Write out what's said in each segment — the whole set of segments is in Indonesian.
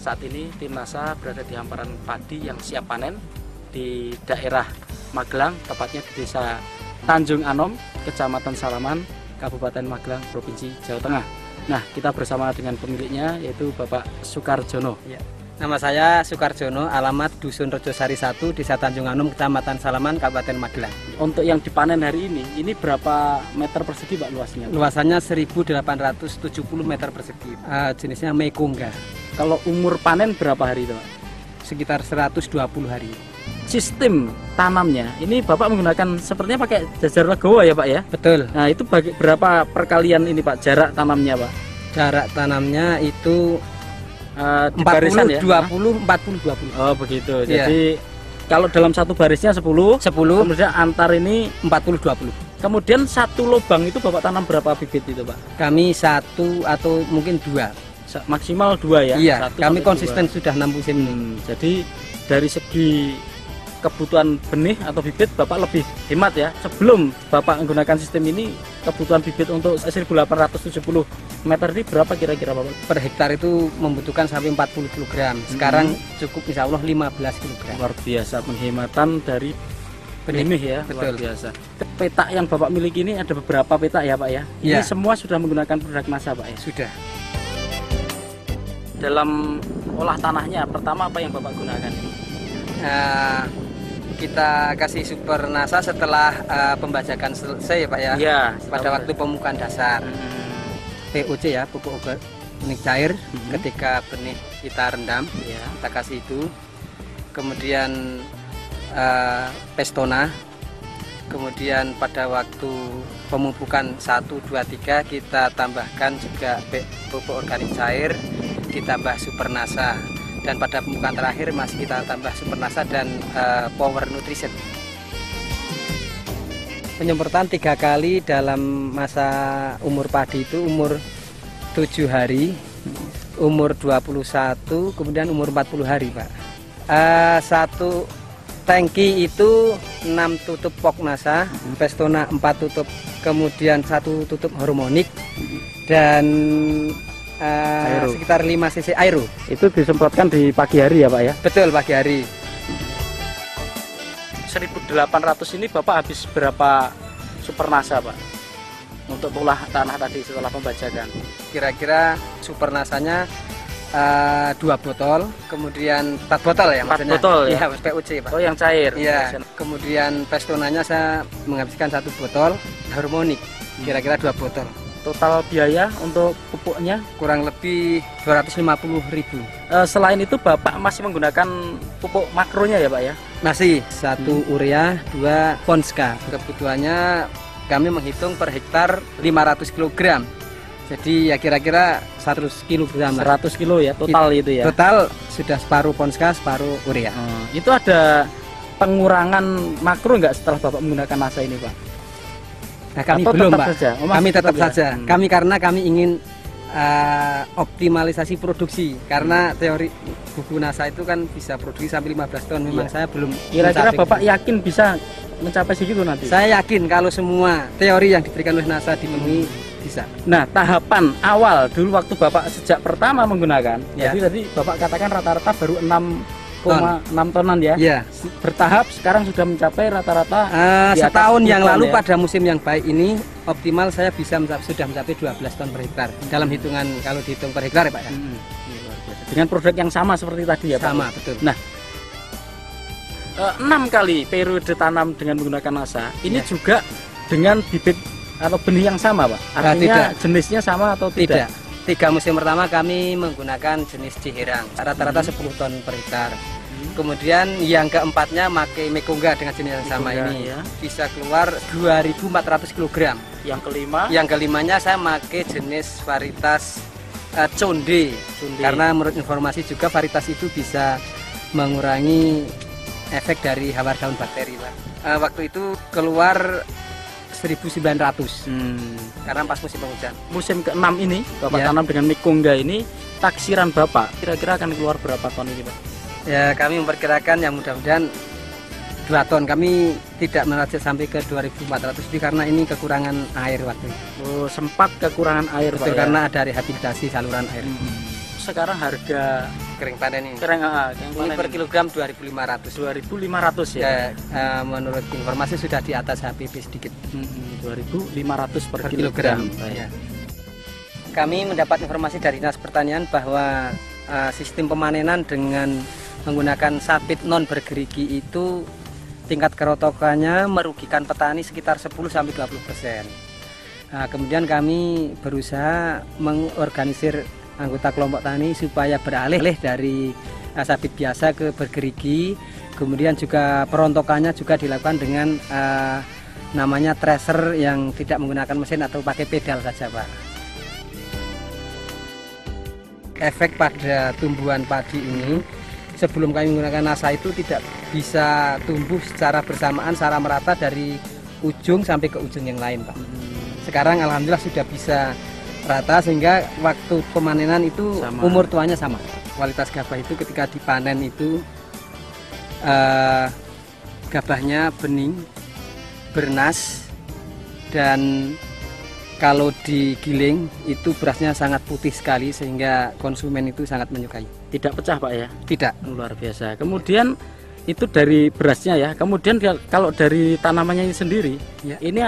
saat ini tim NASA berada di hamparan padi yang siap panen di daerah Magelang, tepatnya di Desa Tanjung Anom, Kecamatan Salaman, Kabupaten Magelang, Provinsi Jawa Tengah. Nah, kita bersama dengan pemiliknya yaitu Bapak Sukarjono. Ya. Nama saya Sukarjono, alamat Dusun Rejosari 1, Desa Tanjung Anom, Kecamatan Salaman, Kabupaten Magelang. Untuk yang dipanen hari ini berapa meter persegi Pak luasnya? Luasannya 1870 meter persegi. Jenisnya Mekongga. Kalau umur panen berapa hari itu Pak? Sekitar 120 hari. Sistem tanamnya, ini Bapak menggunakan sepertinya pakai jajar legowo ya Pak ya? Betul. Nah itu berapa perkalian ini Pak, jarak tanamnya Pak? Jarak tanamnya itu 40, barisan ya? 20, 40, 20. Oh begitu, Iya. jadi kalau dalam satu barisnya 10, kemudian antar ini 40, 20. Kemudian satu lubang itu Bapak tanam berapa bibit itu Pak? Kami 1 atau mungkin 2. Maksimal 2 ya? Iya, 1 kami sampai konsisten 2. sudah 6 musim. Jadi dari segi kebutuhan benih atau bibit Bapak lebih hemat ya. Sebelum Bapak menggunakan sistem ini, kebutuhan bibit untuk 1870 meter ini berapa kira-kira Bapak? Per hektar itu membutuhkan sampai 40 kg. Sekarang cukup insya Allah 15 kg. Luar biasa penghematan dari benih ya. Luar Betul. biasa. Petak yang Bapak miliki ini ada beberapa petak ya Pak ya? Ini Iya. semua sudah menggunakan produk NASA Pak ya? Sudah. Dalam olah tanahnya pertama apa yang Bapak gunakan? Kita kasih super NASA setelah pembajakan selesai ya Pak ya. Iya. Pada waktu pemupukan dasar. POC ya, pupuk organik cair. Ketika benih kita rendam, Ya. kita kasih itu. Kemudian Pestona. Kemudian pada waktu pemupukan 1, 2, 3 kita tambahkan juga pupuk organik cair, ditambah super NASA. Dan pada pemupukan terakhir masih kita tambah super NASA dan power nutrition. Penyemprotan 3 kali dalam masa umur padi itu umur 7 hari, umur 21, kemudian umur 40 hari Pak. Satu tangki itu 6 tutup pok NASA, Pestona 4 tutup, kemudian 1 tutup hormonik dan sekitar 5 cc aero. Itu disemprotkan di pagi hari ya Pak ya? Betul, pagi hari. 1800 ini Bapak habis berapa super NASA Pak? Untuk olah tanah tadi setelah pembajakan. Kira-kira super nasanya 2 botol, kemudian 4 botol ya 4 maksudnya. botol ya? Iya, PUC Pak. Oh yang cair? Iya, kemudian Pestonanya saya menghabiskan 1 botol, harmonik kira-kira 2 botol. Total biaya untuk pupuknya? Kurang lebih 250.000. Selain itu Bapak masih menggunakan pupuk makronya ya Pak ya? Masih 1 urea, 2 Ponska. Kebutuhannya kami menghitung per hektar 500 kg. Jadi ya kira-kira 100 kg lah. 100 kilo ya total itu ya? Total sudah separuh Ponska, separuh urea. Itu ada pengurangan makro nggak setelah Bapak menggunakan NASA ini Pak? Nah, kami Atau belum tetap Pak. saja? Oh, masih Kami tetap tetap ya? saja. Kami karena kami ingin optimalisasi produksi. Karena teori buku NASA itu kan bisa produksi sampai 15 ton. Memang saya belum. Kira-kira mencapai Bapak ke situ. yakin bisa mencapai segitu nanti? Saya yakin kalau semua teori yang diberikan oleh NASA dipenuhi bisa. Nah, tahapan awal dulu waktu Bapak sejak pertama menggunakan, Ya. jadi tadi Bapak katakan rata-rata baru 6,6 tonan ya. Ya. Bertahap sekarang sudah mencapai rata-rata di atas Setahun 10 yang ton lalu ya. pada musim yang baik ini optimal saya bisa sudah mencapai 12 ton per hektar. Dalam hitungan kalau dihitung per hektar ya Pak ya. Dengan produk yang sama seperti tadi ya Pak. Sama betul. Nah, 6 kali periode tanam dengan menggunakan NASA ini juga dengan bibit atau benih yang sama Pak? Artinya tidak. jenisnya sama atau tidak? Tidak. 3 musim pertama kami menggunakan jenis Ciherang. Rata-rata 10 ton per hektar. Kemudian yang keempatnya pakai Mekongga dengan jenis yang sama Mekongga, ini. ya. Bisa keluar 2.400 kg. Yang kelima? Yang kelimanya saya pakai jenis varietas Conde. Karena menurut informasi juga varietas itu bisa mengurangi efek dari hawar daun bakteri Pak. Waktu itu keluar 1.900 karena pas musim penghujan. Musim ke-6 ini Bapak Ya. tanam dengan Mekongga ini, taksiran Bapak kira-kira akan keluar berapa ton ini Pak? Ya kami memperkirakan yang mudah-mudahan 2 ton. Kami tidak merajat sampai ke 2.400 lebih karena ini kekurangan air waktu itu. Oh, sempat kekurangan air Betul, Pak ya? karena ada rehabilitasi saluran air. Sekarang harga kering panen ini. Kering Ini per kilogram 2.500. 2.500 ya. Menurut informasi sudah di atas HPP sedikit. 2.500 per kilogram. Baik. Ya. Kami mendapat informasi dari Dinas Pertanian bahwa sistem pemanenan dengan menggunakan sabit non bergerigi itu tingkat kerotokannya merugikan petani sekitar 10-20%. Nah, kemudian kami berusaha mengorganisir anggota kelompok tani supaya beralih dari sabit biasa ke bergerigi. Kemudian juga perontokannya juga dilakukan dengan namanya thresher yang tidak menggunakan mesin atau pakai pedal saja, Pak. Efek pada tumbuhan padi ini sebelum kami menggunakan NASA itu tidak bisa tumbuh secara bersamaan, secara merata dari ujung sampai ke ujung yang lain, Pak. Sekarang alhamdulillah sudah bisa rata sehingga waktu pemanenan itu sama. Umur tuanya sama. Kualitas gabah itu ketika dipanen itu gabahnya bening, bernas, dan kalau digiling itu berasnya sangat putih sekali sehingga konsumen itu sangat menyukai. Tidak pecah, Pak ya? Tidak. Luar biasa. Kemudian itu dari berasnya ya. Kemudian kalau dari tanamannya ini sendiri, ya. Ini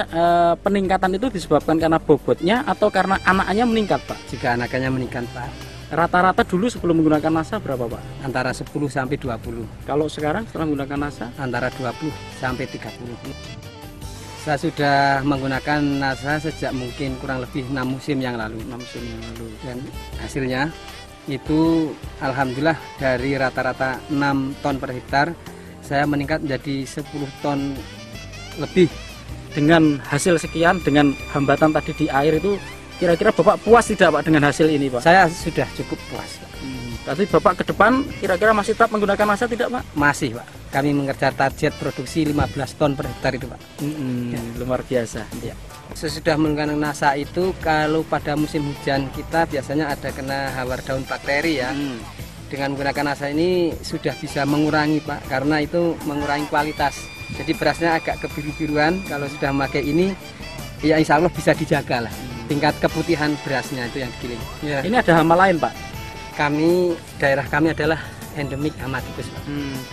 peningkatan itu disebabkan karena bobotnya atau karena anaknya meningkat, Pak? Jika anaknya meningkat, Pak. Rata-rata dulu sebelum menggunakan NASA berapa, Pak? Antara 10 sampai 20. Kalau sekarang setelah menggunakan NASA? Antara 20 sampai 30. Saya sudah menggunakan NASA sejak mungkin kurang lebih 6 musim yang lalu. 6 musim yang lalu. Dan hasilnya itu alhamdulillah dari rata-rata 6 ton per hektar saya meningkat menjadi 10 ton lebih. Dengan hasil sekian, dengan hambatan tadi di air itu, kira-kira Bapak puas tidak, Pak, dengan hasil ini, Pak? Saya sudah cukup puas, Pak. Tapi Bapak ke depan kira-kira masih tetap menggunakan NASA tidak, Pak? Masih, Pak. Kami mengejar target produksi 15 ton per hektar itu, Pak. Ya. Luar biasa. Ya. Sesudah menggunakan NASA itu, kalau pada musim hujan kita biasanya ada kena hawar daun bakteri ya. Dengan menggunakan NASA ini sudah bisa mengurangi, Pak, karena itu mengurangi kualitas. Jadi berasnya agak kebiru-biruan. Kalau sudah memakai ini, ya insya Allah bisa dijaga lah. Tingkat keputihan berasnya itu yang digiling. Ya. Ini ada hama lain, Pak? Daerah kami adalah endemik hama tikus, Pak.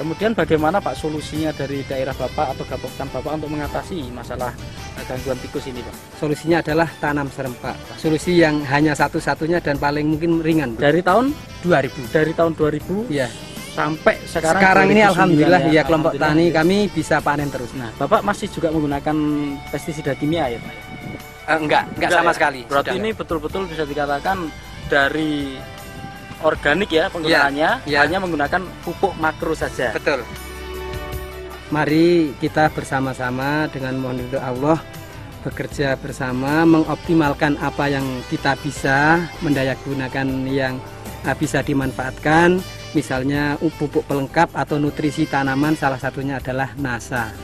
Kemudian bagaimana, Pak, solusinya dari daerah Bapak atau kabupaten Bapak untuk mengatasi masalah gangguan tikus ini, Pak? Solusinya adalah tanam serempak, Pak. Solusi yang hanya satu-satunya dan paling mungkin ringan, Pak. Dari tahun 2000. Dari tahun 2000 ya. Sampai sekarang. Sekarang ini alhamdulillah ya kelompok tani kami bisa panen terus. Nah, Bapak masih juga menggunakan pestisida kimia ya, Pak? Enggak sama sekali. Berarti ini betul-betul bisa dikatakan dari organik ya penggunaannya, hanya menggunakan pupuk makro saja. Betul. Mari kita bersama-sama dengan mohon ridho Allah bekerja bersama mengoptimalkan apa yang kita bisa, mendayagunakan yang bisa dimanfaatkan, misalnya pupuk pelengkap atau nutrisi tanaman, salah satunya adalah NASA.